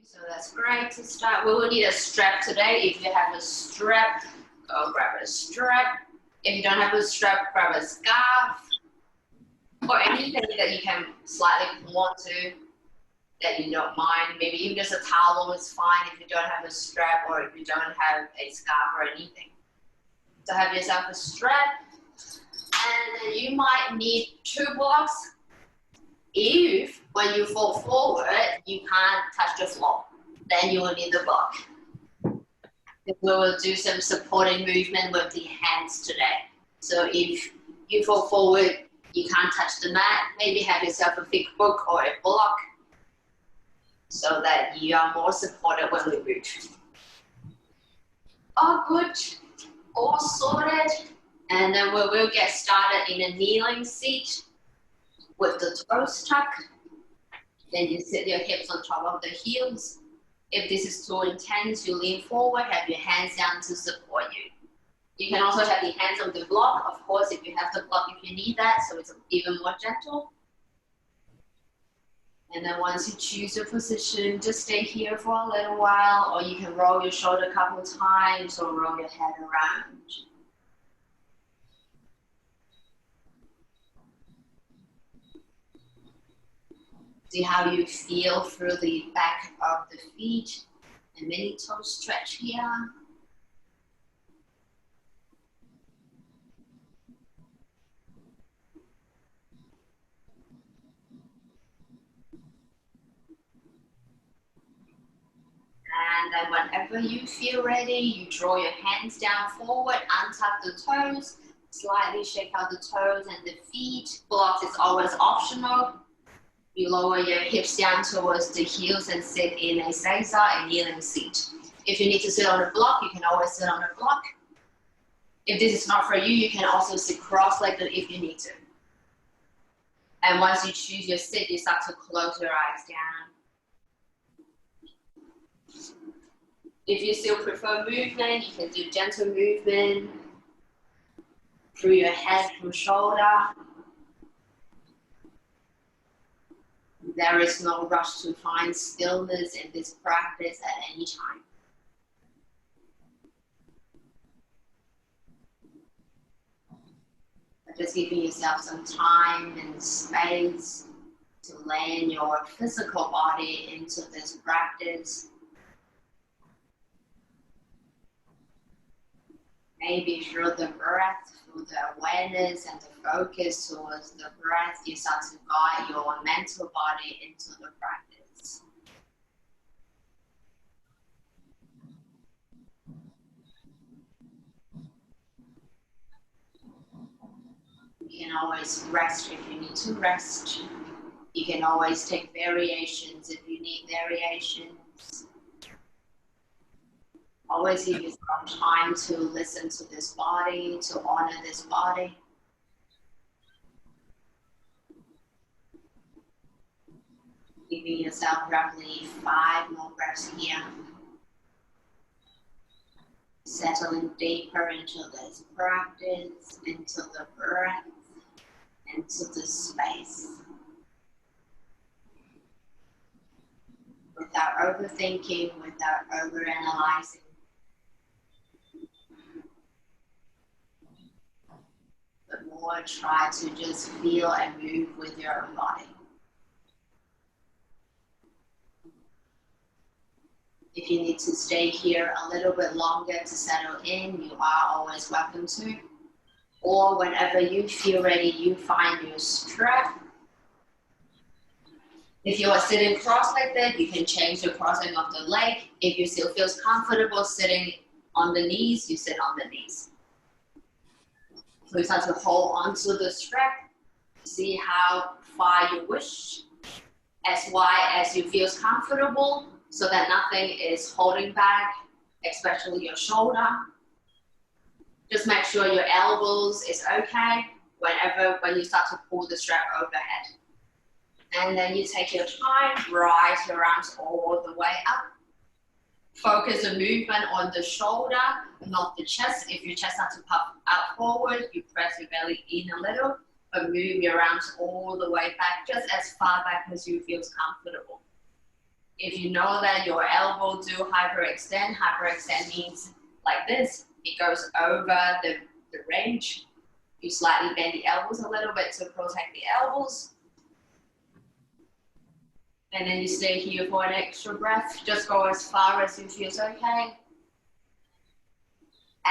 So that's great to start. We will need a strap today. If you have a strap, go grab a strap. If you don't have a strap, grab a scarf or anything that you can slightly pull onto that you don't mind. Maybe even just a towel is fine if you don't have a strap or if you don't have a scarf or anything. So have yourself a strap, and then you might need 2 blocks. If when you fall forward, you can't touch the floor, then you will need the block. We will do some supporting movement with the hands today. So if you fall forward, you can't touch the mat, maybe have yourself a thick book or a block so that you are more supported when we move. All good, all sorted. And then we will get started in a kneeling seat with the toes tucked. Then you sit your hips on top of the heels. If this is too intense, you lean forward, have your hands down to support you. You can also have the hands on the block, of course, if you have the block, if you need that, so it's even more gentle. And then once you choose your position, just stay here for a little while, or you can roll your shoulder a couple of times or roll your head around. See how you feel through the back of the feet, and mini toe stretch here. And then whenever you feel ready, you draw your hands down forward, untuck the toes, slightly shake out the toes and the feet. Blocks is always optional. You lower your hips down towards the heels and sit in a seiza, a kneeling seat. If you need to sit on a block, you can always sit on a block. If this is not for you, you can also sit cross-legged if you need to. And once you choose your sit, you start to close your eyes down. If you still prefer movement, you can do gentle movement through your head, through shoulder. There is no rush to find stillness in this practice at any time. But just giving yourself some time and space to land your physical body into this practice. Maybe through the breath, through the awareness and the focus towards the breath, you start to guide your mental body into the practice. You can always rest if you need to rest. You can always take variations if you need variations. Always give yourself time to listen to this body, to honor this body. Giving yourself roughly 5 more breaths here. Settling deeper into this practice, into the breath, into the space. Without overthinking, without overanalyzing. But more try to just feel and move with your own body. If you need to stay here a little bit longer to settle in, you are always welcome to. Or whenever you feel ready, you find your strap. If you are sitting cross-legged, you can change the crossing of the leg. If you still feel comfortable sitting on the knees, you sit on the knees. So you start to hold onto the strap, see how far you wish, as wide as you feel comfortable, so that nothing is holding back, especially your shoulder. Just make sure your elbows is okay when you start to pull the strap overhead. And then you take your time, rise your arms all the way up. Focus the movement on the shoulder, not the chest. If your chest starts to puff out forward, you press your belly in a little, but move your arms all the way back, just as far back as you feel comfortable. If you know that your elbow do hyperextend means like this. It goes over the range. You slightly bend the elbows a little bit to protect the elbows. And then you stay here for an extra breath. Just go as far as you feel okay.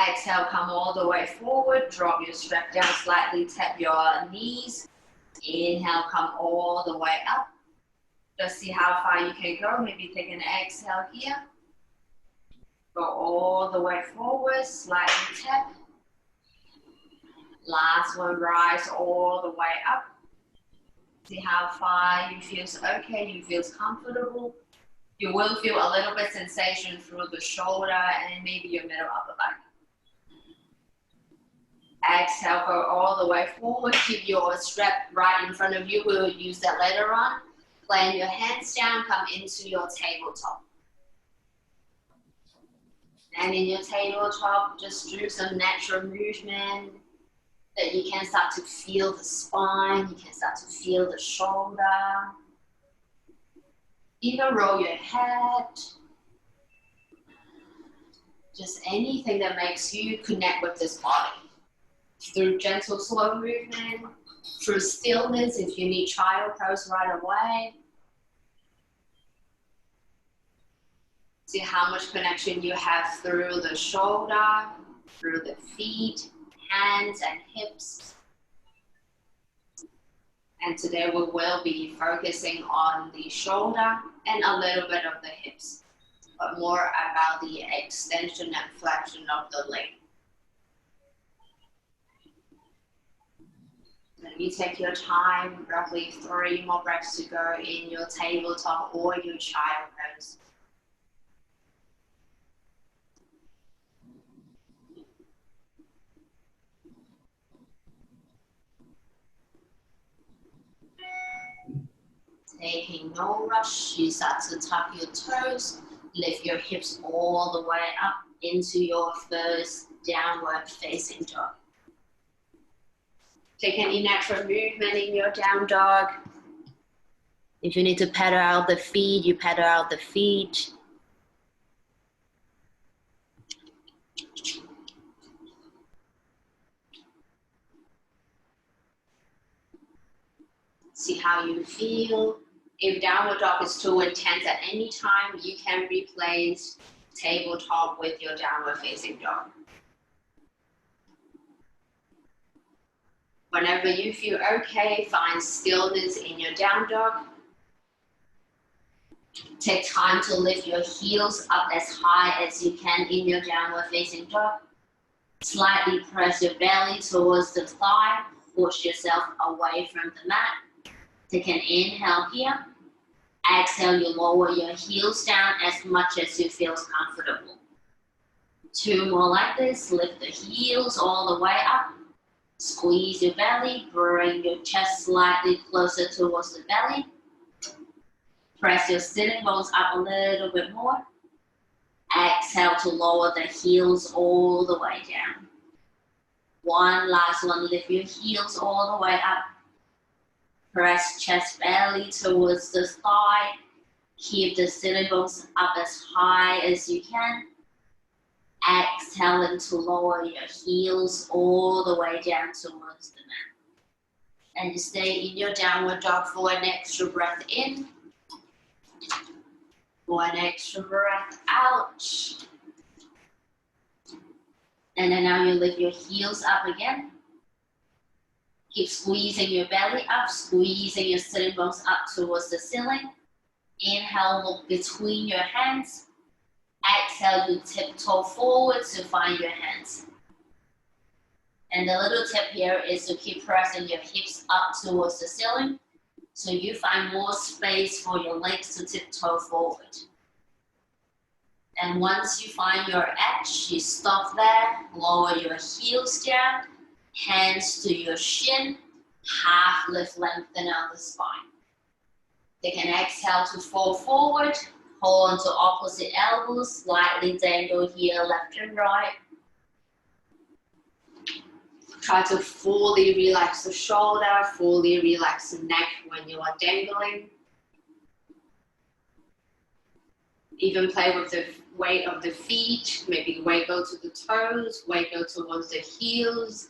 Exhale, come all the way forward. Drop your strap down slightly. Tap your knees. Inhale, come all the way up. Just see how far you can go. Maybe take an exhale here. Go all the way forward. Slightly tap. Last one, rise all the way up. See how far you feel okay, you feel comfortable. You will feel a little bit sensation through the shoulder and maybe your middle upper back. Exhale, go all the way forward. Keep your strap right in front of you. We'll use that later on. Plant your hands down, come into your tabletop. And in your tabletop, just do some natural movement that you can start to feel the spine, you can start to feel the shoulder. Even roll your head. Just anything that makes you connect with this body. Through gentle, slow movement, through stillness if you need child pose right away. See how much connection you have through the shoulder, through the feet, hands and hips. And today we will be focusing on the shoulder and a little bit of the hips, but more about the extension and flexion of the leg. Then you take your time, roughly 3 more breaths to go in your tabletop or your child pose. Taking no rush, you start to tuck your toes, lift your hips all the way up into your first downward facing dog. Take any natural movement in your down dog. If you need to pedal out the feet, you pedal out the feet. See how you feel. If downward dog is too intense at any time, you can replace tabletop with your downward facing dog. Whenever you feel okay, find stillness in your down dog. Take time to lift your heels up as high as you can in your downward facing dog. Slightly press your belly towards the thigh. Push yourself away from the mat. Take an inhale here. Exhale, you lower your heels down as much as you feel comfortable. 2 more like this. Lift the heels all the way up. Squeeze your belly. Bring your chest slightly closer towards the belly. Press your sitting bones up a little bit more. Exhale to lower the heels all the way down. One last one. Lift your heels all the way up. Press chest belly towards the thigh. Keep the sitting bones up as high as you can. Exhaling to lower your heels all the way down towards the mat. And you stay in your downward dog for an extra breath in. For an extra breath out. And then now you lift your heels up again. Keep squeezing your belly up, squeezing your sitting bones up towards the ceiling. Inhale, look between your hands. Exhale, you tiptoe forward to find your hands. And the little tip here is to keep pressing your hips up towards the ceiling so you find more space for your legs to tiptoe forward. And once you find your edge, you stop there, lower your heels down, hands to your shin, half lift, lengthen out the spine. Take an exhale to fall forward, hold on to opposite elbows, slightly dangle here, left and right. Try to fully relax the shoulder, fully relax the neck when you are dangling. Even play with the weight of the feet. Maybe weight go to the toes, weight go towards the heels.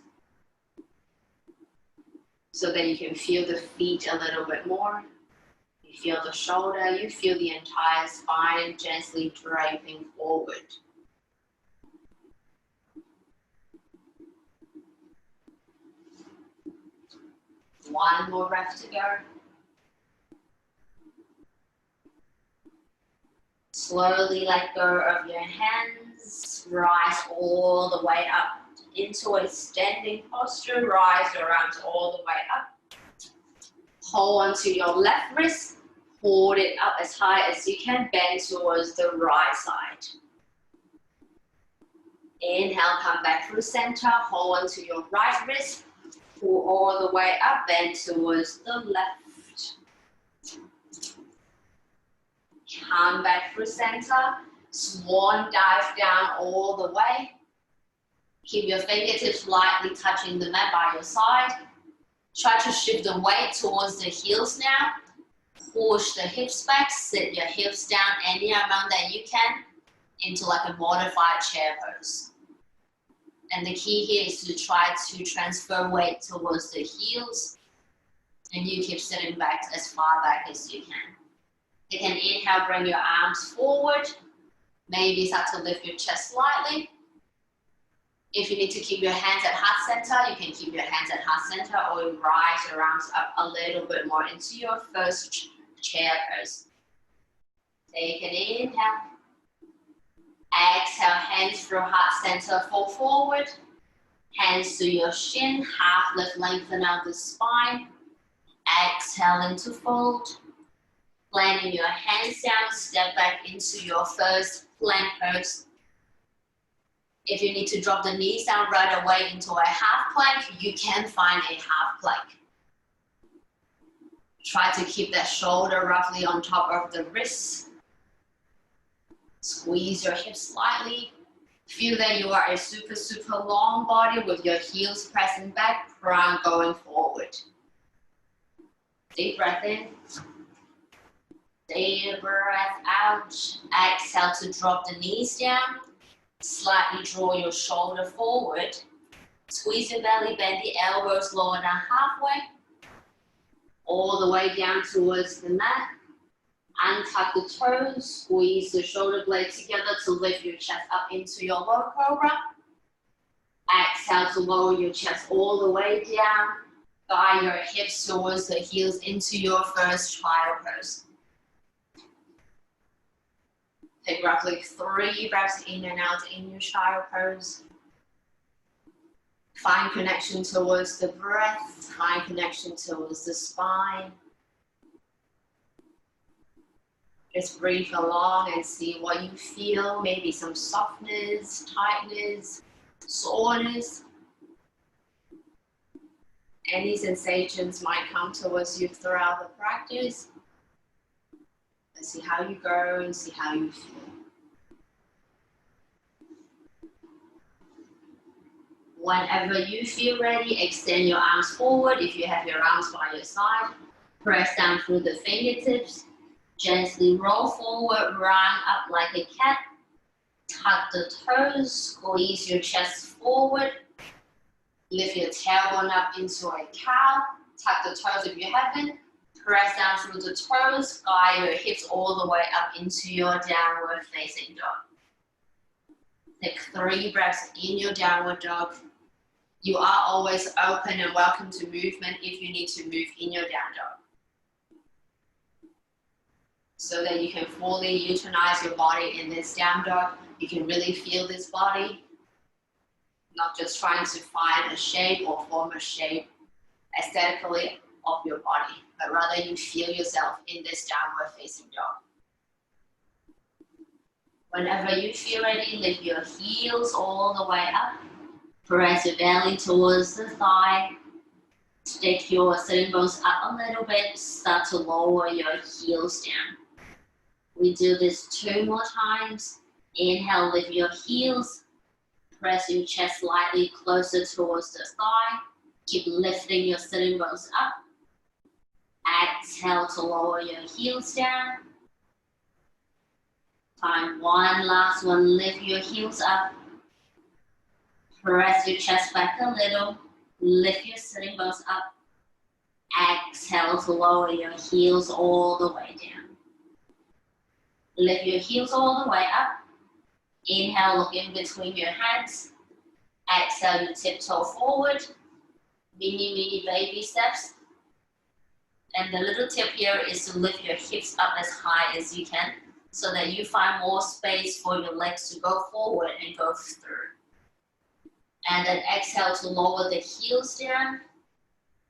So that you can feel the feet a little bit more. You feel the shoulder, you feel the entire spine gently draping forward. One more breath to go. Slowly let go of your hands. Rise all the way up into a standing posture. Rise your arms all the way up. Hold onto your left wrist. Hold it up as high as you can. Bend towards the right side. Inhale, come back through center. Hold onto your right wrist. Pull all the way up. Bend towards the left. Come back through center. Swan dive down all the way. Keep your fingertips lightly touching the mat by your side. Try to shift the weight towards the heels now. Push the hips back. Sit your hips down any amount that you can into like a modified chair pose. And the key here is to try to transfer weight towards the heels. And you keep sitting back as far back as you can. You can inhale, bring your arms forward. Maybe start to lift your chest slightly. If you need to keep your hands at heart center, you can keep your hands at heart center or rise your arms up a little bit more into your first chair pose. Take an inhale. Exhale, hands through heart center, fall forward. Hands to your shin, half lift, lengthen out the spine. Exhale into fold. Planting your hands down, step back into your first plank pose. If you need to drop the knees down right away into a half plank, you can find a half plank. Try to keep that shoulder roughly on top of the wrist. Squeeze your hips slightly. Feel that you are a super, super long body with your heels pressing back, crown going forward. Deep breath in. Deep breath out. Exhale to drop the knees down. Slightly draw your shoulder forward. Squeeze your belly, bend the elbows, lower down halfway. All the way down towards the mat. Untuck the toes, squeeze the shoulder blades together to lift your chest up into your low cobra. Exhale to lower your chest all the way down. Guide your hips towards the heels into your first child pose. Take roughly 3 breaths in and out in your child pose. Find connection towards the breath. Find connection towards the spine. Just breathe along and see what you feel. Maybe some softness, tightness, soreness. Any sensations might come towards you throughout the practice. Let's see how you go and see how you feel. Whenever you feel ready, extend your arms forward. If you have your arms by your side, press down through the fingertips. Gently roll forward, run up like a cat. Tuck the toes, squeeze your chest forward. Lift your tailbone up into a cow. Tuck the toes if you haven't. Press down through the toes. Guide your hips all the way up into your downward facing dog. Take 3 breaths in your downward dog. You are always open and welcome to movement if you need to move in your down dog. So that you can fully utilize your body in this down dog. You can really feel this body. Not just trying to find a shape or form a shape aesthetically of your body, but rather you feel yourself in this downward facing dog. Whenever you feel ready, lift your heels all the way up. Press your belly towards the thigh. Stick your sitting bones up a little bit. Start to lower your heels down. We do this 2 more times. Inhale, lift your heels. Press your chest slightly closer towards the thigh. Keep lifting your sitting bones up. Exhale to lower your heels down. Find one last one. Lift your heels up. Press your chest back a little. Lift your sitting bones up. Exhale to lower your heels all the way down. Lift your heels all the way up. Inhale, look in between your hands. Exhale, you tiptoe forward. Mini baby steps. And the little tip here is to lift your hips up as high as you can so that you find more space for your legs to go forward and go through. And then exhale to lower the heels down.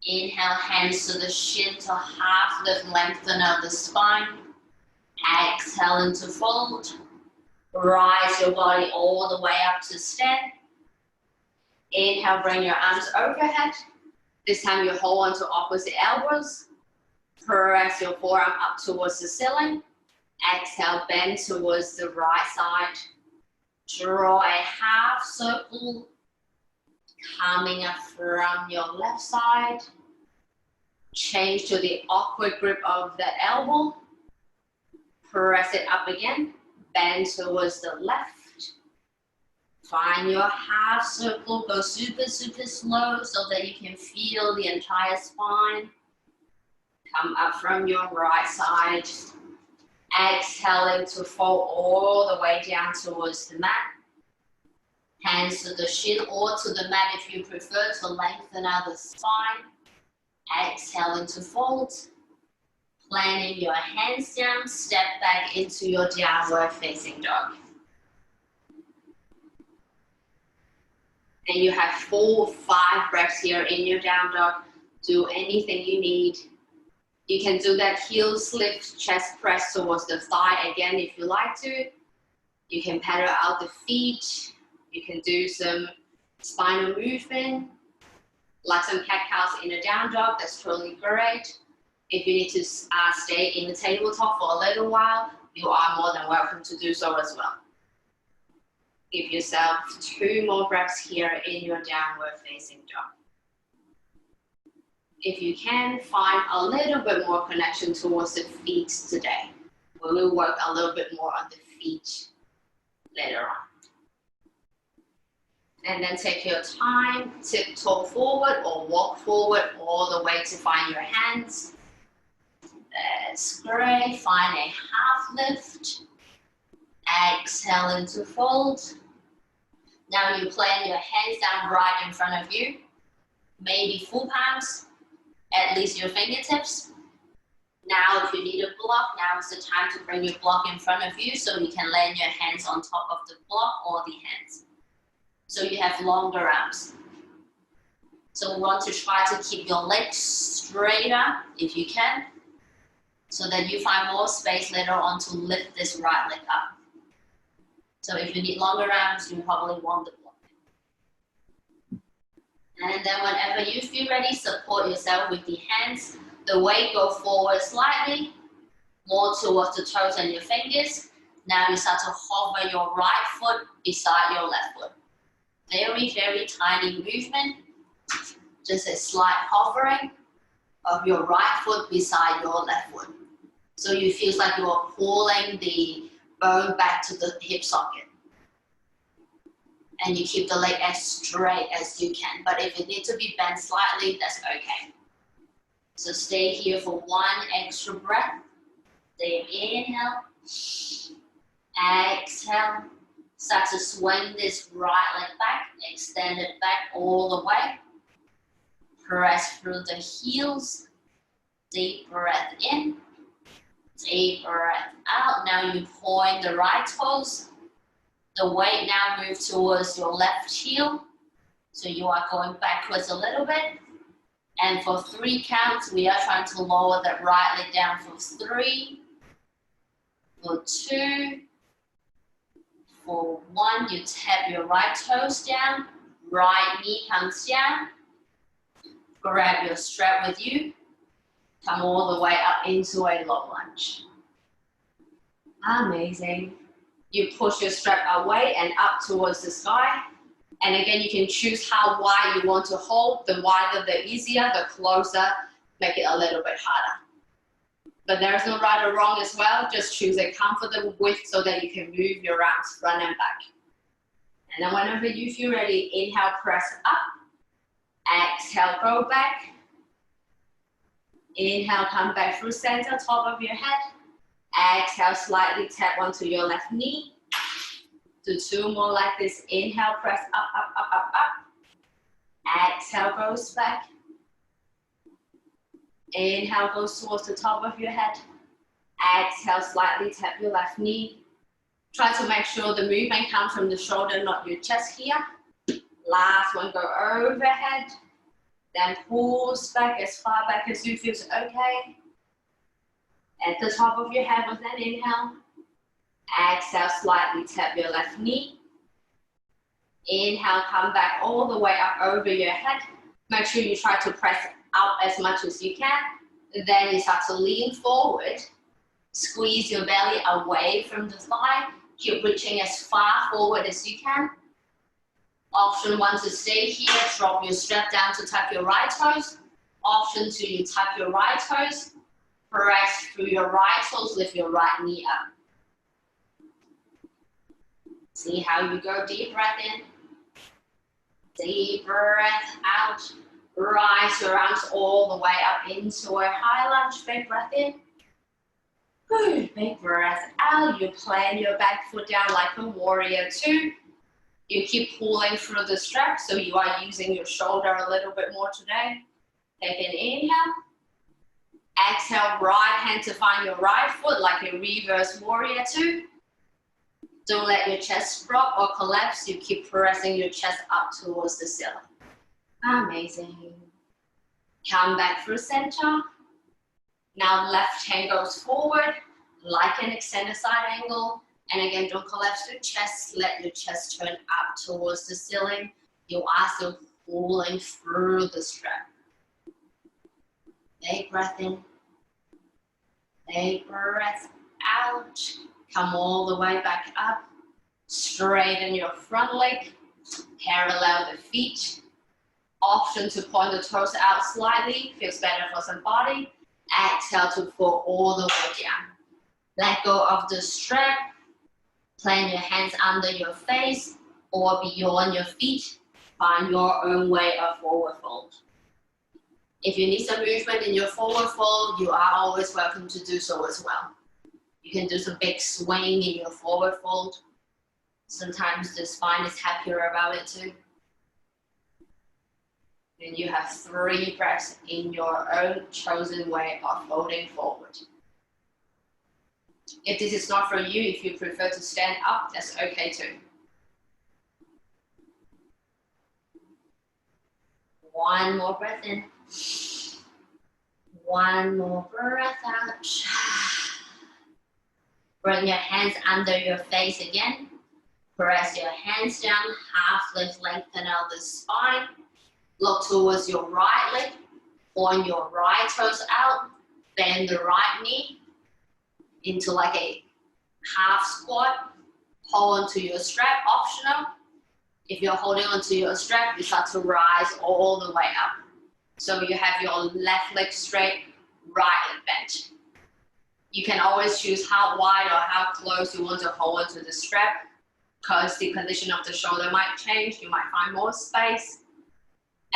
Inhale, hands to the shin to half lift, lengthen out the spine. Exhale into fold. Rise your body all the way up to stand. Inhale, bring your arms overhead. This time you hold onto opposite elbows. Press your forearm up towards the ceiling. Exhale, bend towards the right side. Draw a half circle, coming up from your left side. Change to the awkward grip of that elbow. Press it up again. Bend towards the left. Find your half circle. Go super slow so that you can feel the entire spine. Come up from your right side. Exhaling to fold all the way down towards the mat. Hands to the shin or to the mat if you prefer to lengthen out the spine. Exhaling to fold. Planting your hands down, step back into your downward facing dog. And you have 4 or 5 breaths here in your down dog. Do anything you need. You can do that heels lift, chest press towards the thigh again if you like to. You can pedal out the feet. You can do some spinal movement, like some cat cows in a down dog. That's totally great. If you need to stay in the tabletop for a little while, you are more than welcome to do so as well. Give yourself 2 more breaths here in your downward facing dog. If you can, find a little bit more connection towards the feet today. We will work a little bit more on the feet later on. And then take your time, tiptoe forward or walk forward all the way to find your hands. That's great. Find a half lift. Exhale into fold. Now you plant your hands down right in front of you. Maybe full palms, at least your fingertips. Now if you need a block, now is the time to bring your block in front of you so you can land your hands on top of the block or the hands. So you have longer arms. So we want to try to keep your legs straighter if you can, so that you find more space later on to lift this right leg up. So if you need longer arms, you probably want the block. And then whenever you feel ready, support yourself with the hands. The weight go forward slightly, more towards the toes and your fingers. Now you start to hover your right foot beside your left foot. Very, very tiny movement. Just a slight hovering of your right foot beside your left foot. So you feel like you are pulling the bone back to the hip socket. And you keep the leg as straight as you can. But if it needs to be bent slightly, that's okay. So stay here for 1 extra breath. Stay inhale. Exhale. Start to swing this right leg back. Extend it back all the way. Press through the heels. Deep breath in. Deep breath out. Now you point the right toes. The weight now moves towards your left heel. So you are going backwards a little bit. And for 3 counts, we are trying to lower that right leg down for 3, for 2, for 1. You tap your right toes down, right knee comes down. Grab your strap with you. Come all the way up into a low lunge. Amazing. You push your strap away and up towards the sky. And again, you can choose how wide you want to hold. The wider, the easier. The closer, make it a little bit harder. But there's no right or wrong as well. Just choose a comfortable width so that you can move your arms front and back. And then whenever you feel ready, inhale, press up. Exhale, go back. Inhale, come back through center, top of your head. Exhale, slightly tap onto your left knee. Do 2 more like this. Inhale, press up, up, up, up, up. Exhale, goes back. Inhale, goes towards the top of your head. Exhale, slightly tap your left knee. Try to make sure the movement comes from the shoulder, not your chest here. Last one, go overhead. Then pulls back as far back as you feel okay. At the top of your head with an inhale. Exhale, slightly tap your left knee. Inhale, come back all the way up over your head. Make sure you try to press out as much as you can. Then you start to lean forward. Squeeze your belly away from the thigh. Keep reaching as far forward as you can. Option 1 to stay here. Drop your strap down to tap your right toes. Option 2, you tap your right toes. Press through your right toes, lift your right knee up. See how you go. Deep breath in. Deep breath out. Rise your arms all the way up into a high lunge. Big breath in. Good. Big breath out. You plant your back foot down like a warrior 2. You keep pulling through the strap, so you are using your shoulder a little bit more today. Take an inhale. Exhale, right hand to find your right foot like a reverse warrior 2. Don't let your chest drop or collapse. You keep pressing your chest up towards the ceiling. Amazing. Come back through center. Now left hand goes forward like an extended side angle. And again, don't collapse your chest. Let your chest turn up towards the ceiling. You are still pulling through the strap. Big breath in. Big breath out. Come all the way back up. Straighten your front leg. Parallel the feet. Option to point the toes out slightly. Feels better for some body. Exhale to fall all the way down. Let go of the strap. Plant your hands under your face or beyond your feet. Find your own way of forward fold. If you need some movement in your forward fold, you are always welcome to do so as well. You can do some big swing in your forward fold. Sometimes the spine is happier about it too. And you have 3 breaths in your own chosen way of folding forward. If this is not for you, if you prefer to stand up, that's okay too. 1 more breath in. 1 more breath out. Bring your hands under your face again. Press your hands down, half lift, lengthen out the spine. Look towards your right leg. Point your right toes out. Bend the right knee into like a half squat. Hold onto your strap, optional. If you're holding onto your strap, you start to rise all the way up. So you have your left leg straight, right leg bent. You can always choose how wide or how close you want to hold onto the strap, because the condition of the shoulder might change. You might find more space.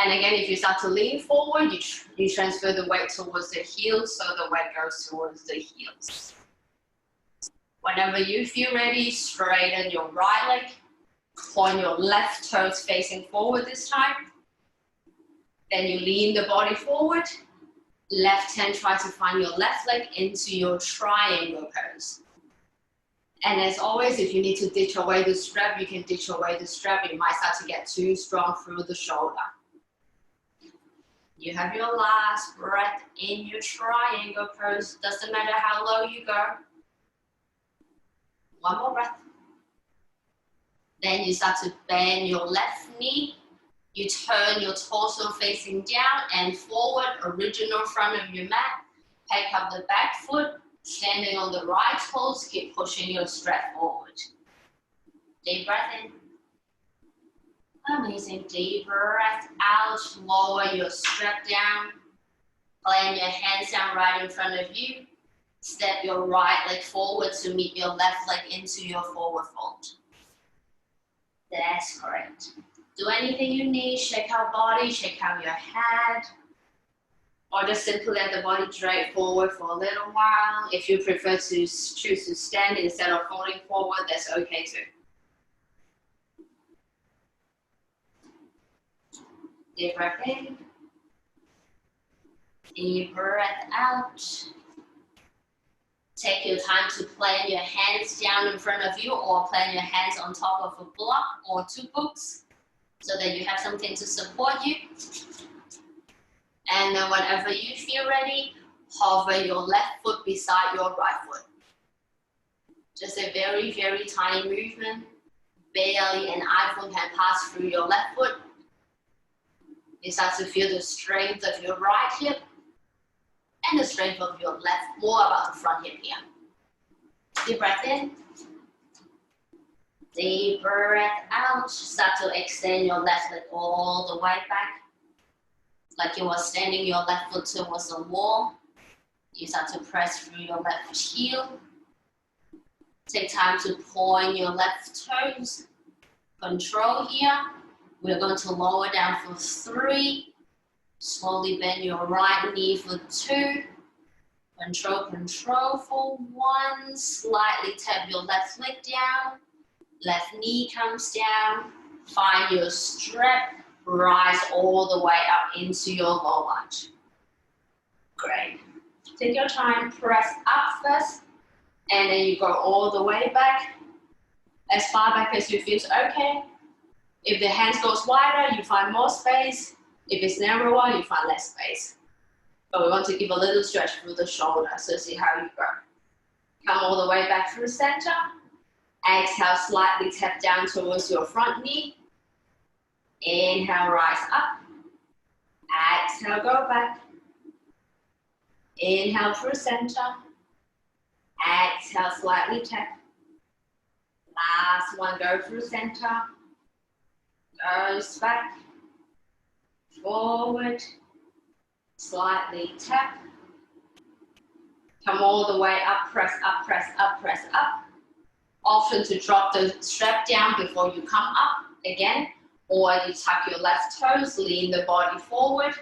And again, if you start to lean forward, you transfer the weight towards the heels, so the weight goes towards the heels. Whenever you feel ready, straighten your right leg. Point your left toes facing forward this time. Then you lean the body forward. Left hand, try to find your left leg into your triangle pose. And as always, if you need to ditch away the strap, you can ditch away the strap. You might start to get too strong through the shoulder. You have your last breath in your triangle pose. Doesn't matter how low you go. 1 more breath. Then you start to bend your left knee. You turn your torso facing down and forward, original front of your mat. Pick up the back foot, standing on the right toes, keep pushing your strap forward. Deep breath in. Amazing. Deep breath out. Lower your strap down. Plant your hands down right in front of you. Step your right leg forward to meet your left leg into your forward fold. That's correct. Do anything you need, shake out body, shake out your head, or just simply let the body drag forward for a little while. If you prefer to choose to stand instead of folding forward, that's okay too. Deep breath in, deep breath out. Take your time to plant your hands down in front of you or plant your hands on top of a block or 2 books so that you have something to support you. And then whenever you feel ready, hover your left foot beside your right foot. Just a very, very tiny movement. Barely an iPhone can pass through your left foot. You start to feel the strength of your right hip and the strength of your left, more about the front hip here. Deep breath in. Deep breath out. Start to extend your left leg all the way back. Like you were standing your left foot towards the wall. You start to press through your left heel. Take time to point your left toes. Control here. We're going to lower down for 3. Slowly bend your right knee for 2. Control for 1. Slightly tap your left leg down. Left knee comes down. Find your strap. Rise all the way up into your low lunge. Great. Take your time, press up first, and then you go all the way back. As far back as you feel okay. If the hands goes wider, you find more space. If it's narrower, you find less space. But we want to give a little stretch through the shoulder, so see how you go. Come all the way back through center. Exhale, slightly tap down towards your front knee. Inhale, rise up. Exhale, go back. Inhale through center. Exhale, slightly tap. Last one, go through center. Goes back. Forward. Slightly tap. Come all the way up, press up, press up, press up. Option to drop the strap down before you come up again. Or you tuck your left toes, lean the body forward.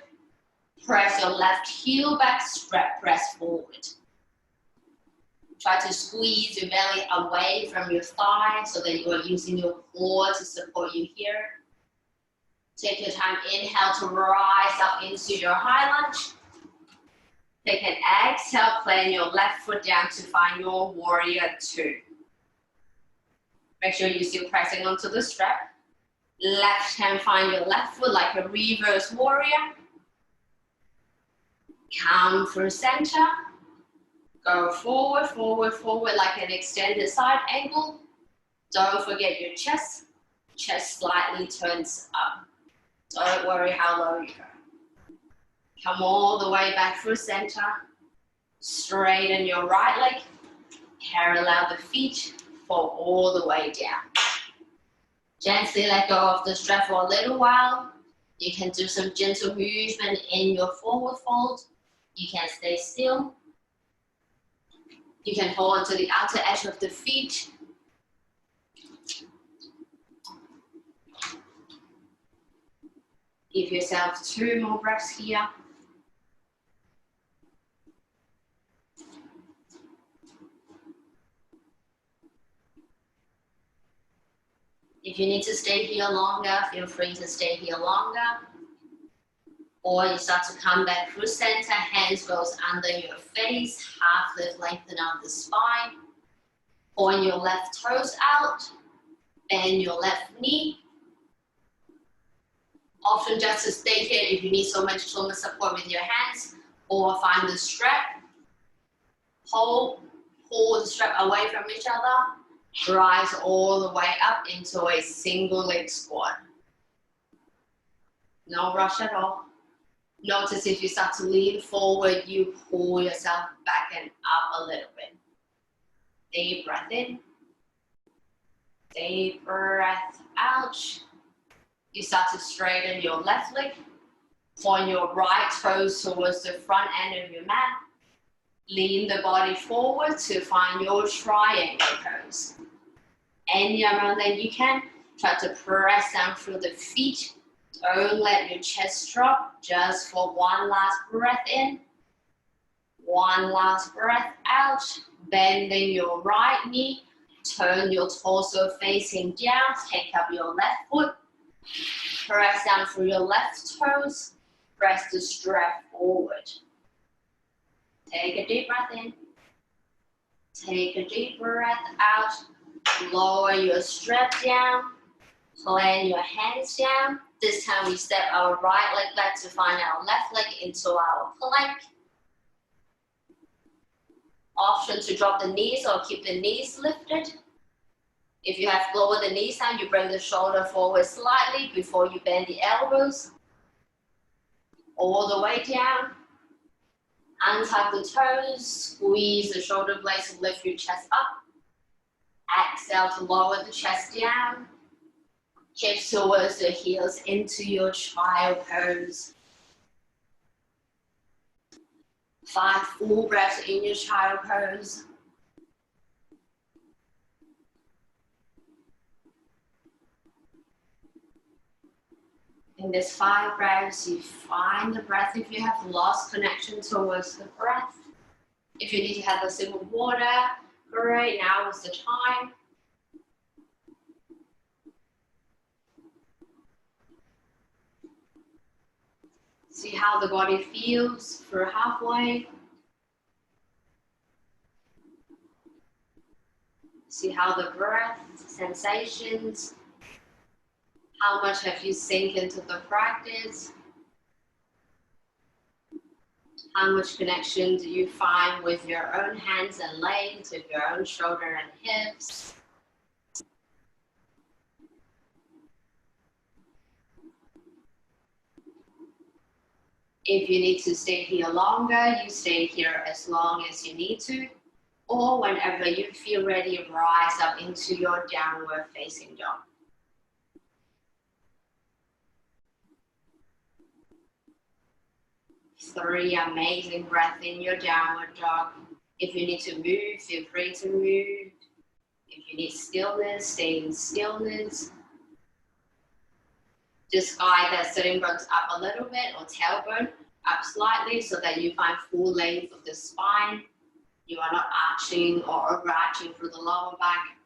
Press your left heel back, strap press forward. Try to squeeze your belly away from your thigh so that you are using your core to support you here. Take your time, inhale to rise up into your high lunge. Take an exhale, plant your left foot down to find your warrior 2. Make sure you're still pressing onto the strap. Left hand, find your left foot like a reverse warrior. Come through center. Go forward, forward, forward like an extended side angle. Don't forget your chest. Chest slightly turns up. Don't worry how low you go. Come all the way back through center. Straighten your right leg. Parallel the feet. Fall all the way down. Gently let go of the strap for a little while. You can do some gentle movement in your forward fold. You can stay still. You can hold onto the outer edge of the feet. Give yourself 2 more breaths here. If you need to stay here longer, feel free to stay here longer. Or you start to come back through center, hands goes under your face, half lift, lengthen out the spine. Point your left toes out, bend your left knee. Option just to stay here if you need so much support with your hands, or find the strap. Pull the strap away from each other. Rise all the way up into a single leg squat. No rush at all. Notice if you start to lean forward, you pull yourself back and up a little bit. Deep breath in. Deep breath out. You start to straighten your left leg. Point your right toes towards the front end of your mat. Lean the body forward to find your triangle pose. Any amount that you can, try to press down through the feet. Don't let your chest drop, just for one last breath in. One last breath out. Bending your right knee. Turn your torso facing down. Take up your left foot. Press down through your left toes. Press the strap forward. Take a deep breath in. Take a deep breath out. Lower your strap down. Plant your hands down. This time we step our right leg back to find our left leg into our plank. Option to drop the knees or keep the knees lifted. If you have lowered the knees down, you bring the shoulder forward slightly before you bend the elbows. All the way down. Untuck the toes, squeeze the shoulder blades to lift your chest up. Exhale to lower the chest down. Hips towards the heels into your child pose. 5 full breaths in your child pose. In this 5 breaths, you find the breath if you have lost connection towards the breath. If you need to have a sip of water, great, now is the time. See how the body feels for halfway. See how the breath, sensations, how much have you sink into the practice? How much connection do you find with your own hands and legs, with your own shoulder and hips? If you need to stay here longer, you stay here as long as you need to. Or whenever you feel ready, rise up into your downward facing dog. Three amazing breaths in your downward dog. If you need to move, feel free to move. If you need stillness, stay in stillness. Just guide that sitting bones up a little bit or tailbone up slightly so that you find full length of the spine. You are not arching or overarching through the lower back.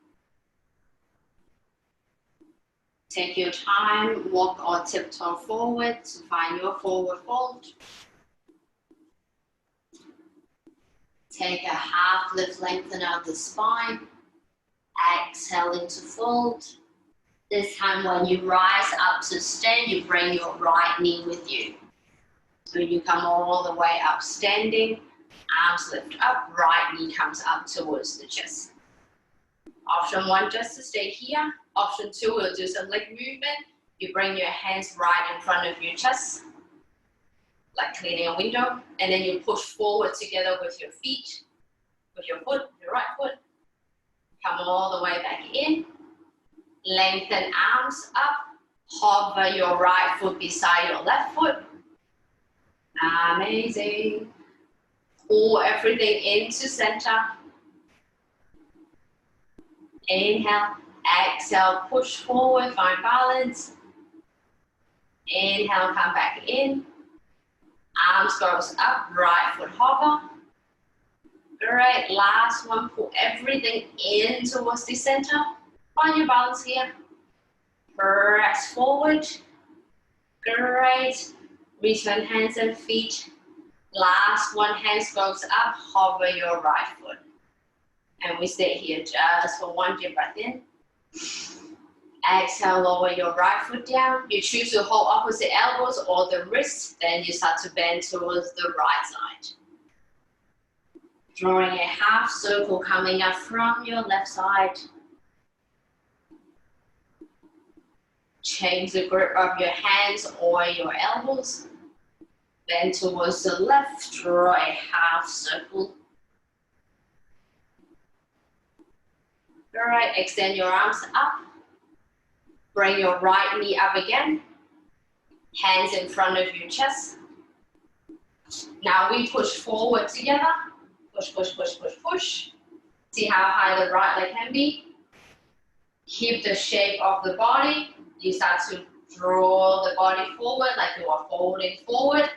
Take your time, walk or tiptoe forward to find your forward fold. Take a half lift, lengthen out the spine. Exhaling to fold. This time when you rise up to stand, you bring your right knee with you. So you come all the way up standing, arms lift up, right knee comes up towards the chest. Option 1, just to stay here. Option 2, we'll do some leg movement. You bring your hands right in front of your chest, like cleaning a window, and then you push forward together with your feet, with your foot, your right foot. Come all the way back in. Lengthen arms up. Hover your right foot beside your left foot. Amazing. Pull everything into center. Inhale. Exhale, push forward, find balance. Inhale, come back in. Arms goes up, right foot hover. Great, last one, pull everything in towards the center. Find your balance here. Press forward. Great. Return hands and feet. Last one, hands goes up, hover your right foot. And we stay here just for one deep breath in. Exhale, lower your right foot down. You choose to hold opposite elbows or the wrists, then you start to bend towards the right side. Drawing a half circle coming up from your left side. Change the grip of your hands or your elbows. Bend towards the left, draw a half circle. Alright, extend your arms up. Bring your right knee up again. Hands in front of your chest. Now we push forward together. Push, push, push, push, push. See how high the right leg can be. Keep the shape of the body. You start to draw the body forward like you are folding forward.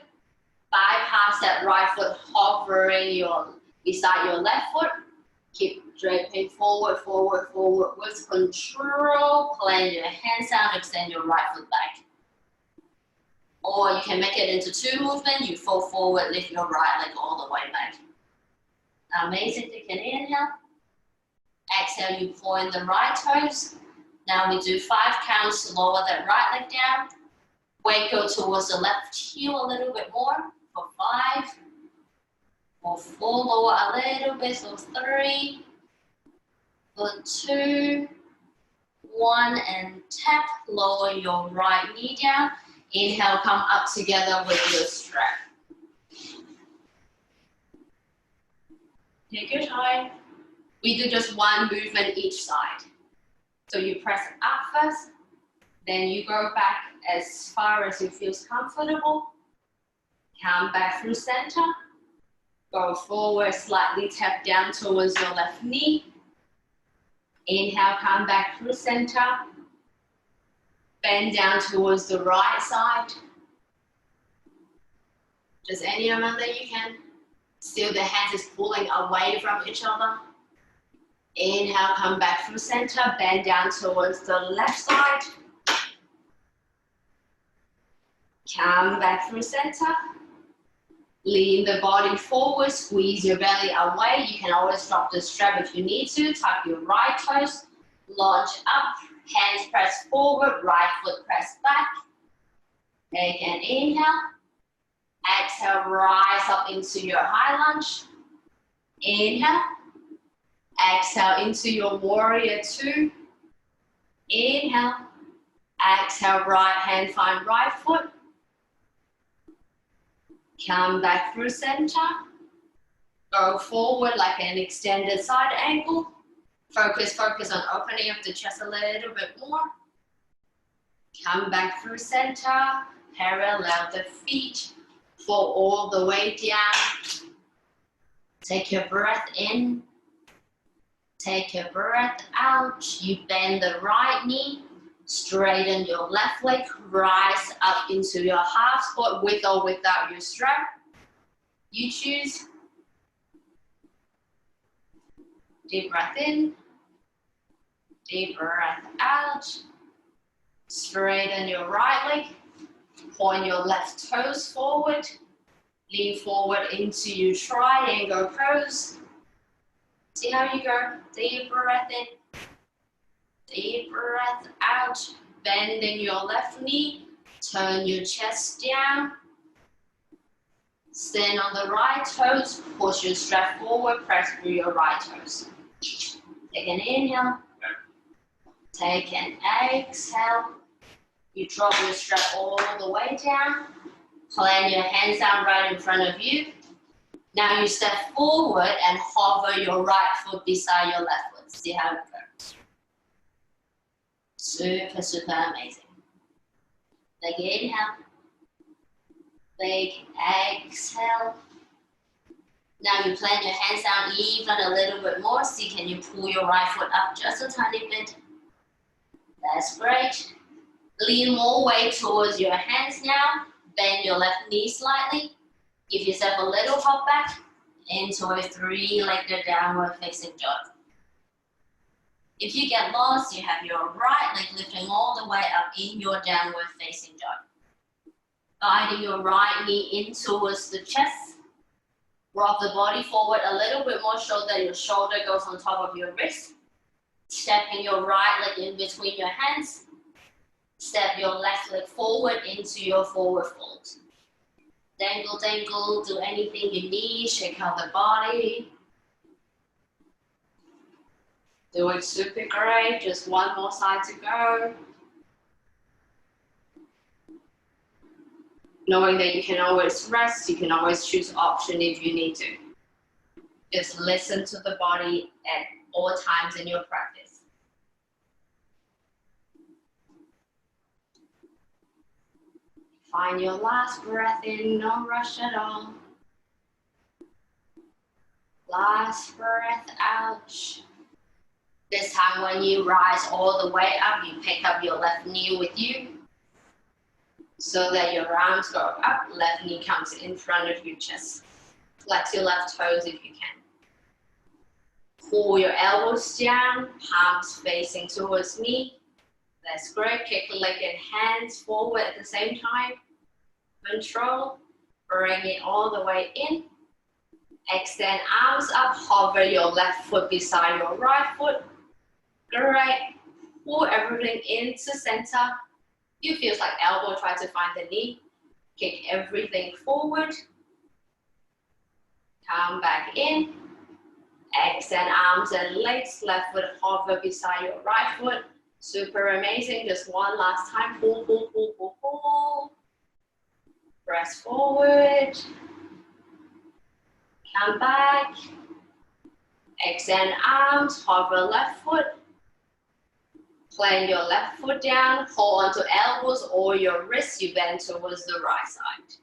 Bypass that right foot hovering beside your left foot. Keep draping forward, forward, forward with control. Plant your hands down, extend your right foot back. Or you can make it into two movements. You fold forward, lift your right leg all the way back. Amazing. You can inhale. Exhale, you point the right toes. Now we do 5 counts to lower that right leg down. Weight go towards the left heel a little bit more for 5. For 4, lower a little bit, so 3. For 2, 1, and tap. Lower your right knee down. Inhale, come up together with your strap. Take your time. We do just one movement each side. So you press up first, then you go back as far as you feel comfortable. Come back through center. Go forward, slightly tap down towards your left knee. Inhale, come back through center. Bend down towards the right side. Just any amount that you can. Still the hands is pulling away from each other. Inhale, come back through center. Bend down towards the left side. Come back through center. Lean the body forward, squeeze your belly away. You can always drop the strap if you need to. Tuck your right toes, launch up, hands press forward, right foot press back. Take an inhale. Exhale, rise up into your high lunge. Inhale. Exhale into your warrior 2. Inhale. Exhale, right hand find right foot. Come back through center. Go forward like an extended side angle. Focus on opening up the chest a little bit more. Come back through center. Parallel the feet. Fall all the way down. Take your breath in. Take your breath out. You bend the right knee. Straighten your left leg. Rise up into your half squat with or without your strap. You choose. Deep breath in. Deep breath out. Straighten your right leg. Point your left toes forward. Lean forward into your triangle pose. See how you go. Deep breath in. Deep breath out. Bending your left knee. Turn your chest down. Stand on the right toes. Push your strap forward. Press through your right toes. Take an inhale. Take an exhale. You drop your strap all the way down. Plant your hands down right in front of you. Now you step forward and hover your right foot beside your left foot. See how it goes. Super, super amazing. Big inhale. Big exhale. Now you plant your hands down even a little bit more. See, can you pull your right foot up just a tiny bit? That's great. Lean more weight towards your hands now. Bend your left knee slightly. Give yourself a little hop back into a 3-legged downward facing dog. If you get lost, you have your right leg lifting all the way up in your downward facing dog. Guiding your right knee in towards the chest. Rock the body forward a little bit more so that your shoulder goes on top of your wrist. Stepping your right leg in between your hands. Step your left leg forward into your forward fold. Dangle, dangle, do anything you need, shake out the body. Doing super great, just one more side to go. Knowing that you can always rest, you can always choose option if you need to. Just listen to the body at all times in your practice. Find your last breath in, no rush at all. Last breath out. This time when you rise all the way up, you pick up your left knee with you so that your arms go up, left knee comes in front of your chest. Flex your left toes if you can. Pull your elbows down, palms facing towards me. That's great. Kick the leg and hands forward at the same time. Control. Bring it all the way in. Extend arms up. Hover your left foot beside your right foot. Great. Pull everything into center. You feel like elbow, try to find the knee. Kick everything forward. Come back in. Extend arms and legs. Left foot hover beside your right foot. Super amazing. Just one last time. Pull, pull, pull, pull, pull. Press forward. Come back. Extend arms. Hover left foot. Plant your left foot down. Hold onto elbows or your wrists. You bend towards the right side.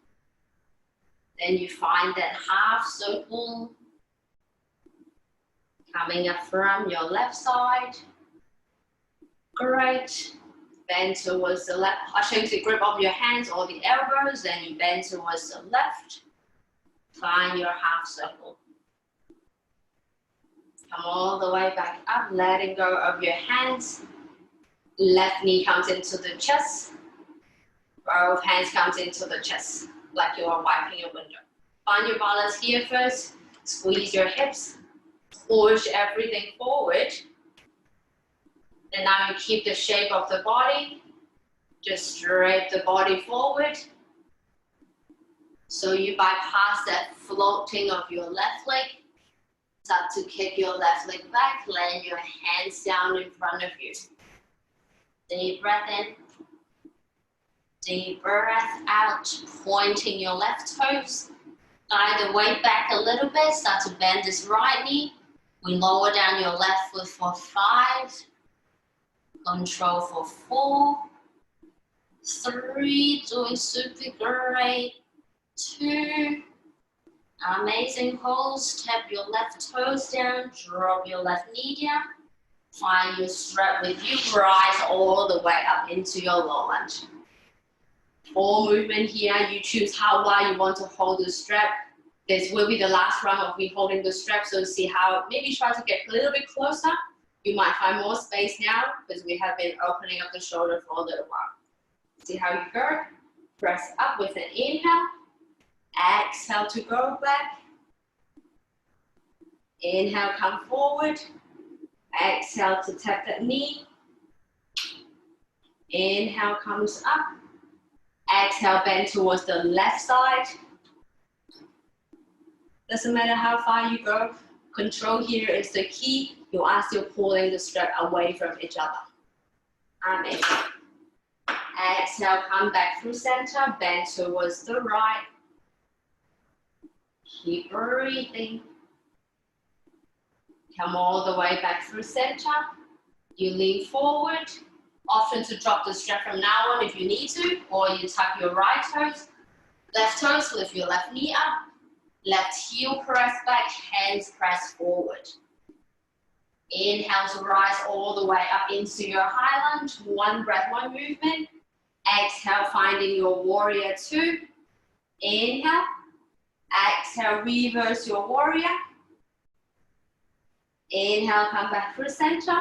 Then you find that half circle coming up from your left side. Great. Bend towards the left. I'll show you the grip of your hands or the elbows. Then you bend towards the left. Find your half circle. Come all the way back up, letting go of your hands. Left knee comes into the chest. Both hands comes into the chest, like you are wiping a window. Find your balance here first. Squeeze your hips. Push everything forward. And now you keep the shape of the body. Just drape the body forward. So you bypass that floating of your left leg. Start to kick your left leg back. Land your hands down in front of you. Deep breath in. Deep breath out. Pointing your left toes. Guide the weight back a little bit. Start to bend this right knee. We lower down your left foot for 5. Control for 4. 3. Doing super great. 2. Amazing hold. Step your left toes down. Drop your left knee down. Find your strap with you. Rise all the way up into your low lunge. 4 movement here. You choose how wide you want to hold the strap. This will be the last round of me holding the strap. So see how, maybe try to get a little bit closer. You might find more space now because we have been opening up the shoulder for a little while. See how you go. Press up with an inhale. Exhale to go back. Inhale, come forward. Exhale to tap that knee. Inhale comes up. Exhale, bend towards the left side. Doesn't matter how far you go. Control here is the key. You are still pulling the strap away from each other. Amazing. Exhale, come back through center. Bend towards the right. Keep breathing. Come all the way back through center. You lean forward. Option to drop the strap from now on if you need to, or you tuck your right toes. Left toes, lift your left knee up. Left heel press back, hands press forward. Inhale to rise all the way up into your high lunge. 1 breath, 1 movement. Exhale, finding your warrior 2. Inhale. Exhale, reverse your warrior. Inhale, come back through center.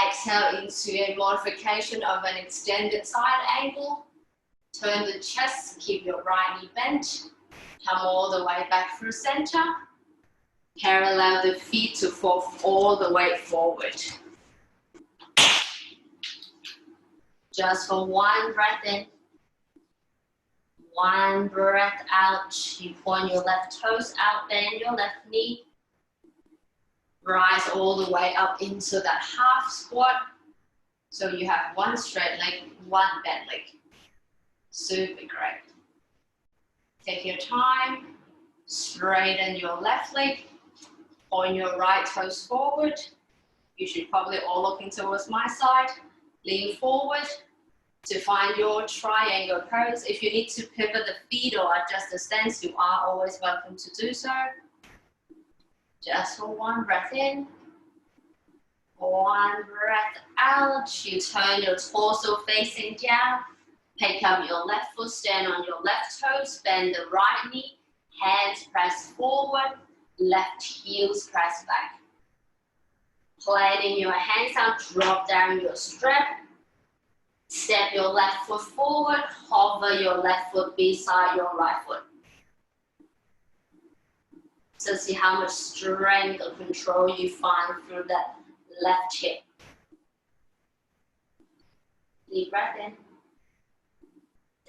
Exhale into a modification of an extended side angle. Turn the chest, keep your right knee bent. Come all the way back through center. Parallel the feet to fall all the way forward. Just for 1 breath in. 1 breath out. You point your left toes out, bend your left knee. Rise all the way up into that half squat. So you have 1 straight leg, 1 bent leg. Super great. Take your time. Straighten your left leg. Point your right toes forward. You should probably all looking towards my side. Lean forward to find your triangle pose. If you need to pivot the feet or adjust the stance, you are always welcome to do so. Just for one breath in, one breath out. You turn your torso facing down. Pick up your left foot, stand on your left toes, bend the right knee, hands press forward, left heels press back. Planting your hands out, drop down your strap. Step your left foot forward, hover your left foot beside your right foot. So see how much strength or control you find through that left hip. Deep breath in.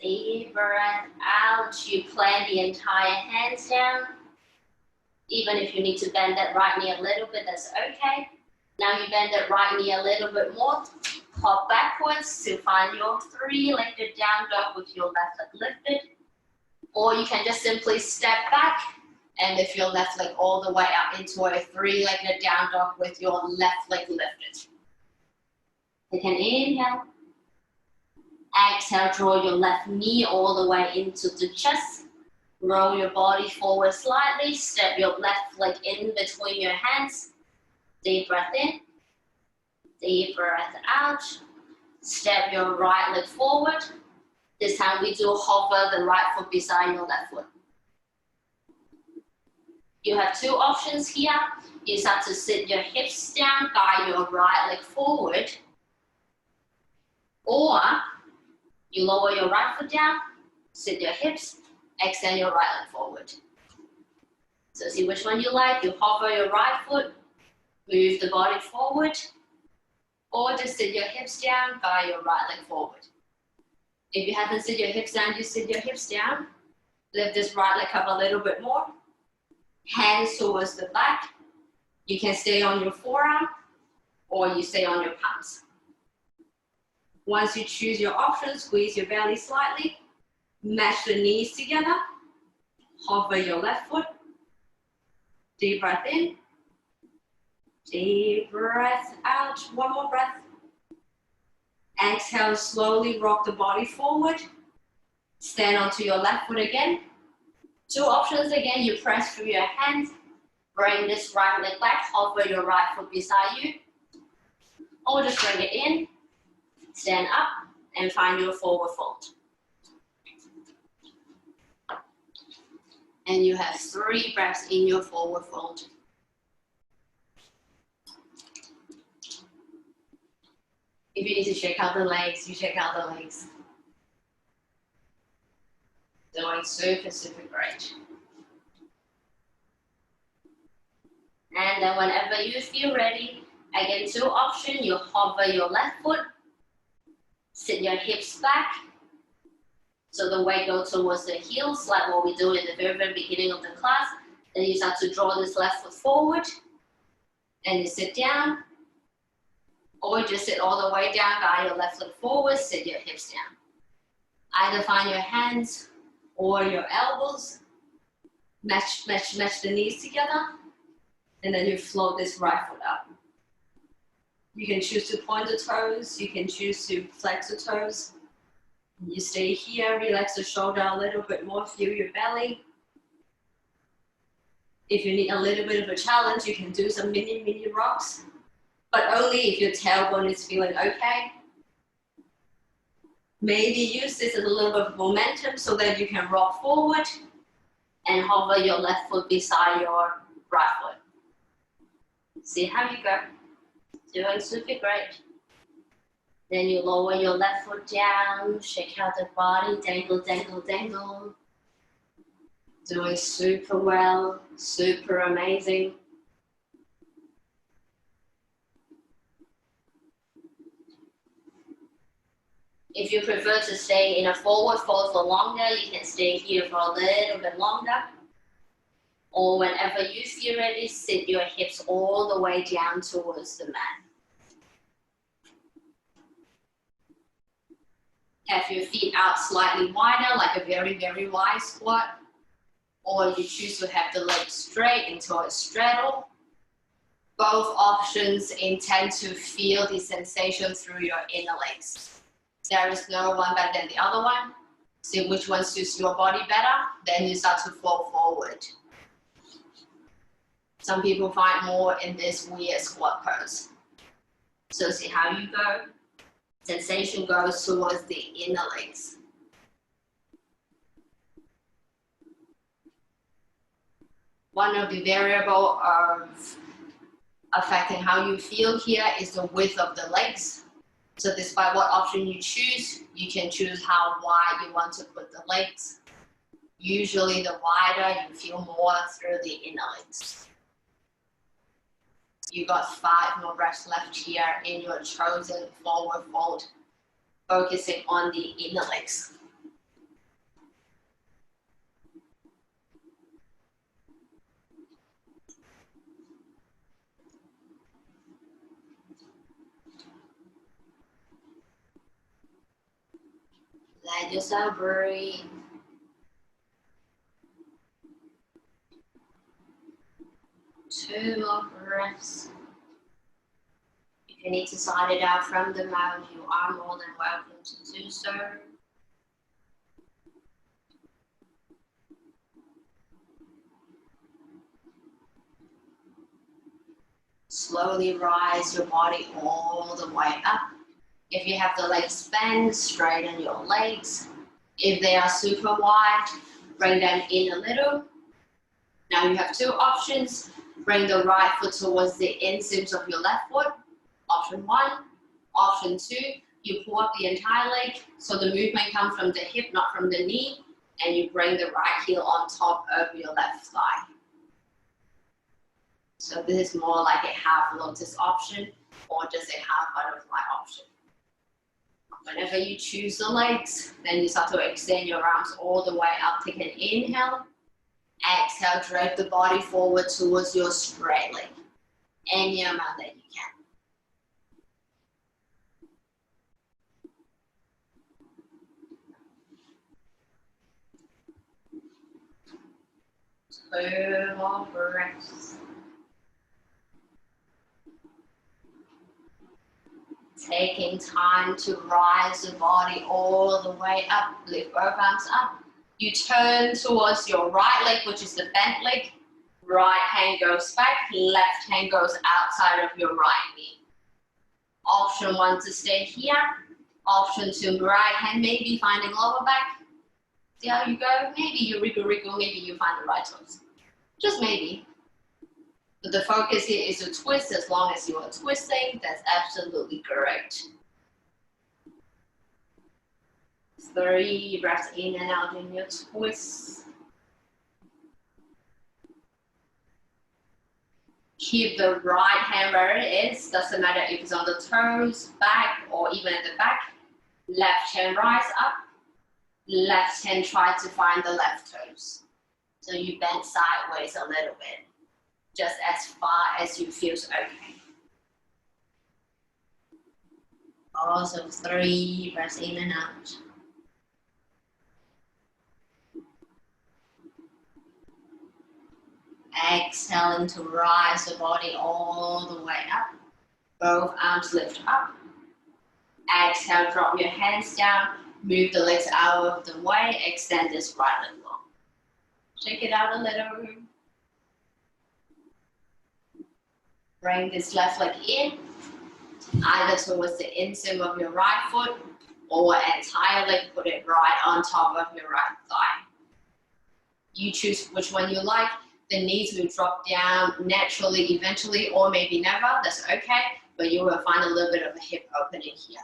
Deep breath out. You plant the entire hands down. Even if you need to bend that right knee a little bit, that's okay. Now you bend that right knee a little bit more. Hop backwards to find your three-legged down dog with your left leg lifted. Or you can just simply step back and lift your left leg all the way up into a three-legged down dog with your left leg lifted. You can inhale. Exhale, draw your left knee all the way into the chest. Roll your body forward slightly. Step your left leg in between your hands. Deep breath in. Deep breath out. Step your right leg forward. This time we do hover the right foot beside your left foot. You have two options here. You start to sit your hips down, guide your right leg forward. Or you lower your right foot down, sit your hips, extend your right leg forward. So see which one you like. You hover your right foot, move the body forward, or just sit your hips down, guide your right leg forward. If you haven't sit your hips down, you sit your hips down. Lift this right leg up a little bit more. Hands towards the back. You can stay on your forearm or you stay on your palms. Once you choose your option, squeeze your belly slightly. Match the knees together. Hover your left foot. Deep breath in. Deep breath out. One more breath. Exhale, slowly rock the body forward. Stand onto your left foot again. Two options again, you press through your hands. Bring this right leg back, hover your right foot beside you. Or just bring it in. Stand up and find your forward fold. And you have 3 breaths in your forward fold. If you need to check out the legs, you check out the legs. Doing super, super great. And then whenever you feel ready, again, 2 options, you hover your left foot, sit your hips back, so the weight goes towards the heels, like what we do in the very, very beginning of the class. Then you start to draw this left foot forward, and you sit down, or just sit all the way down, guide your left leg forward, sit your hips down. Either find your hands or your elbows, match the knees together, and then you float this right foot up. You can choose to point the toes, you can choose to flex the toes. You stay here, relax the shoulder a little bit more, feel your belly. If you need a little bit of a challenge, you can do some mini rocks, but only if your tailbone is feeling okay. Maybe use this as a little bit of momentum so that you can rock forward and hover your left foot beside your right foot. See how you go. Doing super great. Then you lower your left foot down, shake out the body, dangle, dangle, dangle. Doing super well, super amazing. If you prefer to stay in a forward fold for longer, you can stay here for a little bit longer. Or whenever you feel ready, sit your hips all the way down towards the mat. Have your feet out slightly wider, like a very, very wide squat. Or you choose to have the legs straight into a straddle. Both options intend to feel the sensation through your inner legs. There is no one better than the other one. See which one suits your body better, then you start to fall forward. Some people find more in this weird squat pose. So see how you go. Sensation goes towards the inner legs. One of the variables of affecting how you feel here is the width of the legs. So despite what option you choose, you can choose how wide you want to put the legs. Usually the wider, you feel more through the inner legs. You got 5 more breaths left here in your chosen forward fold, focusing on the inner legs. Let yourself breathe. Two more breaths. If you need to sign it out from the mouth, you are more than welcome to do so. Slowly rise your body all the way up. If you have the legs bent, straighten your legs. If they are super wide, bring them in a little. Now you have 2 options. Bring the right foot towards the inseams of your left foot. Option 1. Option 2, you pull up the entire leg, so the movement comes from the hip, not from the knee, and you bring the right heel on top of your left thigh. So this is more like a half lotus option or just a half butterfly option. Whenever you choose the legs, then you start to extend your arms all the way up. Take an inhale. Exhale, drag the body forward towards your straight leg. Any amount that you can. Two more breaths. Taking time to rise the body all the way up. Lift both arms up. You turn towards your right leg, which is the bent leg. Right hand goes back, left hand goes outside of your right knee. Option 1 to stay here. Option 2, right hand maybe finding lower back. See how you go? Maybe you wriggle, maybe you find the right toes. Just maybe. But the focus here is to twist. As long as you are twisting, that's absolutely correct. 3 breaths in and out in your twist. Keep the right hand where it is. Doesn't matter if it's on the toes, back, or even at the back. Left hand rise up. Left hand try to find the left toes. So you bend sideways a little bit, just as far as you feel okay. Also 3 breaths in and out. Exhaling to rise the body all the way up. Both arms lift up. Exhale, drop your hands down. Move the legs out of the way. Extend this right leg long. Shake it out a little. Bring this left leg in, either towards the inseam of your right foot or entire leg, put it right on top of your right thigh. You choose which one you like. The knees will drop down naturally, eventually, or maybe never. That's okay, but you will find a little bit of a hip opening here.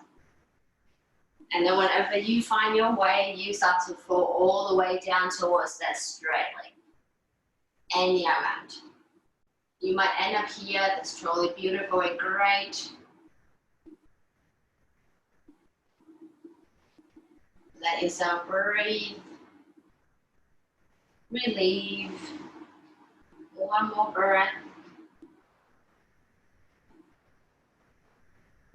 And then whenever you find your way, you start to fall all the way down towards that straight leg. Any amount. You might end up here. That's totally beautiful and great. Let yourself breathe. Relieve. One more breath.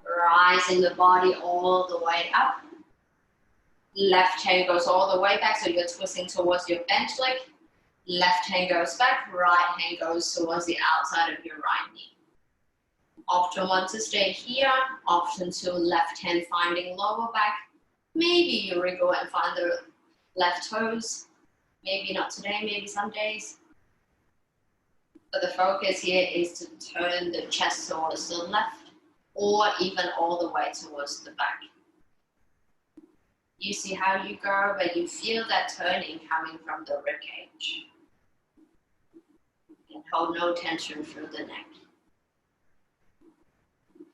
Rising the body all the way up. Left hand goes all the way back, so you're twisting towards your bench leg. Left hand goes back, right hand goes towards the outside of your right knee. Option 1 to stay here. Option 2, left hand finding lower back. Maybe you wriggle and find the left toes. Maybe not today, maybe some days. But the focus here is to turn the chest towards the left or even all the way towards the back. You see how you go, but you feel that turning coming from the ribcage. And hold no tension through the neck.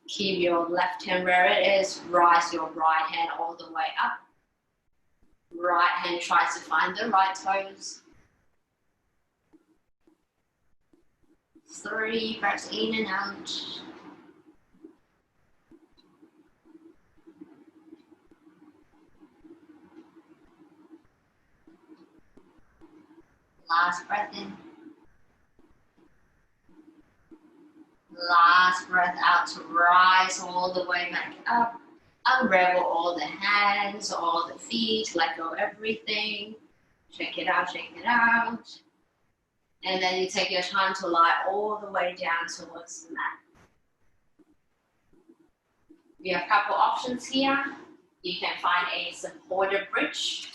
Keep your left hand where it is. Rise your right hand all the way up. Right hand tries to find the right toes. 3 breaths in and out. Last breath in. Last breath out to rise all the way back up. Unravel all the hands, all the feet, let go of everything. Shake it out, shake it out. And then you take your time to lie all the way down towards the mat. We have a couple options here. You can find a supported bridge.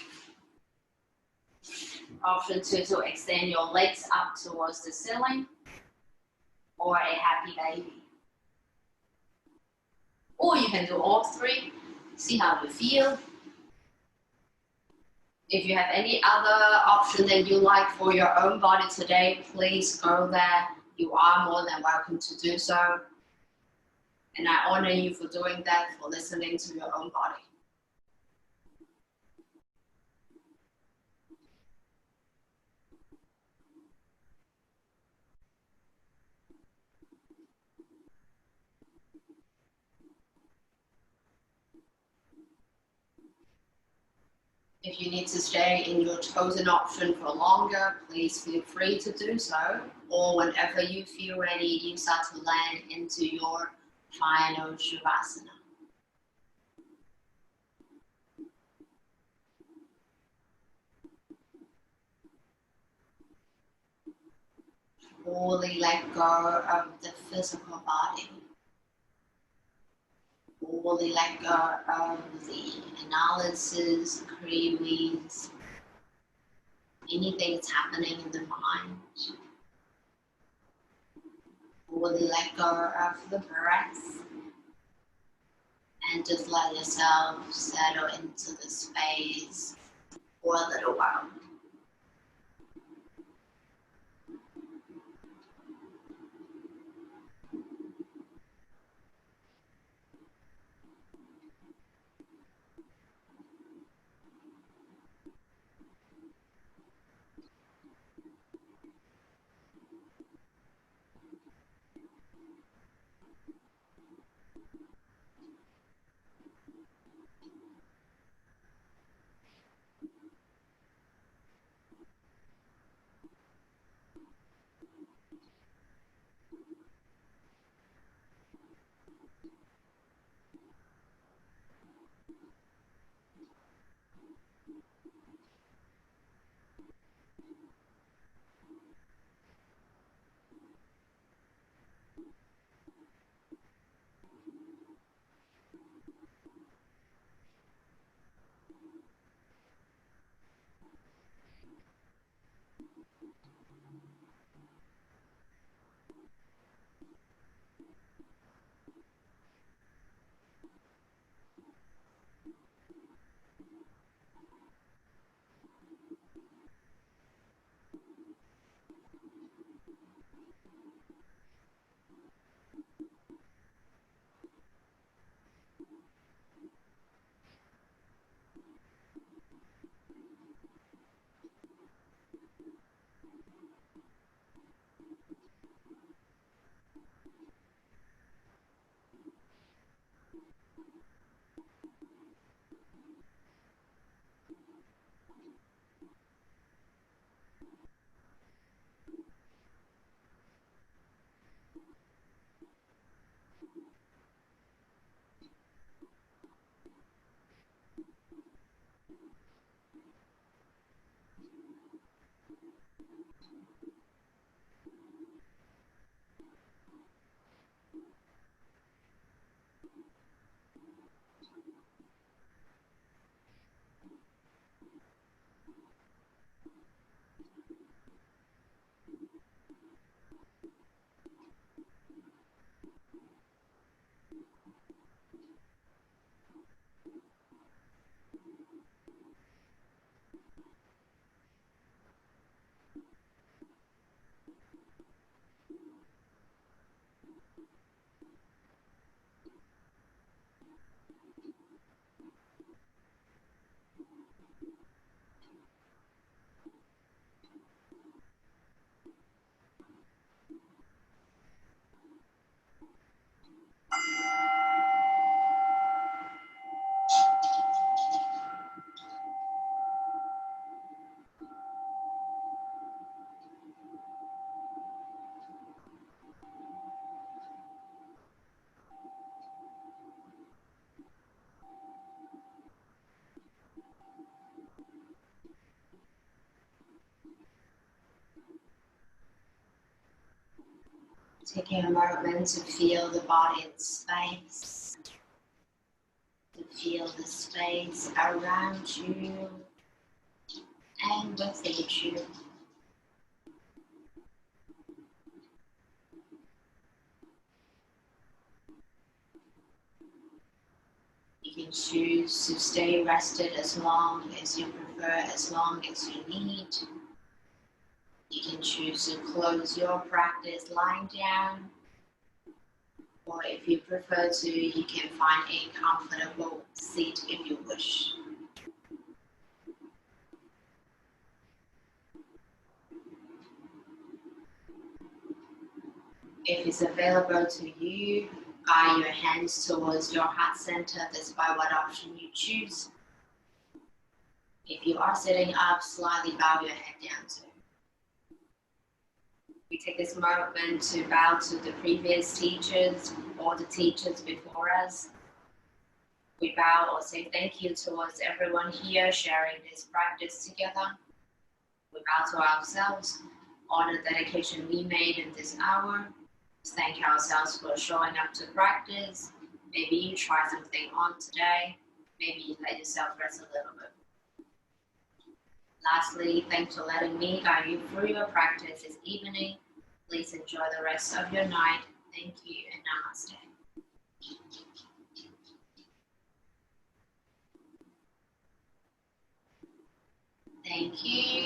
Option 2 to extend your legs up towards the ceiling. Or a happy baby. Or you can do all 3. See how you feel. If you have any other option that you like for your own body today, please go there. You are more than welcome to do so. And I honor you for doing that, for listening to your own body. If you need to stay in your chosen option for longer, please feel free to do so. Or whenever you feel ready, you start to land into your final Shavasana. Fully let go of the physical body. Fully let go of the analysis, cravings, anything that's happening in the mind. Fully let go of the breath. And just let yourself settle into the space for a little while. Taking a moment to feel the body in space, to feel the space around you and within you. You can choose to stay rested as long as you prefer, as long as you need. You can choose to close your practice lying down, or if you prefer to, you can find a comfortable seat if you wish. If it's available to you, guide your hands towards your heart center despite what option you choose. If you are sitting up, slightly bow your head down too. We take this moment to bow to the previous teachers or the teachers before us. We bow or say thank you towards everyone here sharing this practice together. We bow to ourselves on the dedication we made in this hour. Thank ourselves for showing up to practice. Maybe you try something on today. Maybe you let yourself rest a little bit. Lastly, thanks for letting me guide you through your practice this evening. Please enjoy the rest of your night. Thank you and namaste. Thank you.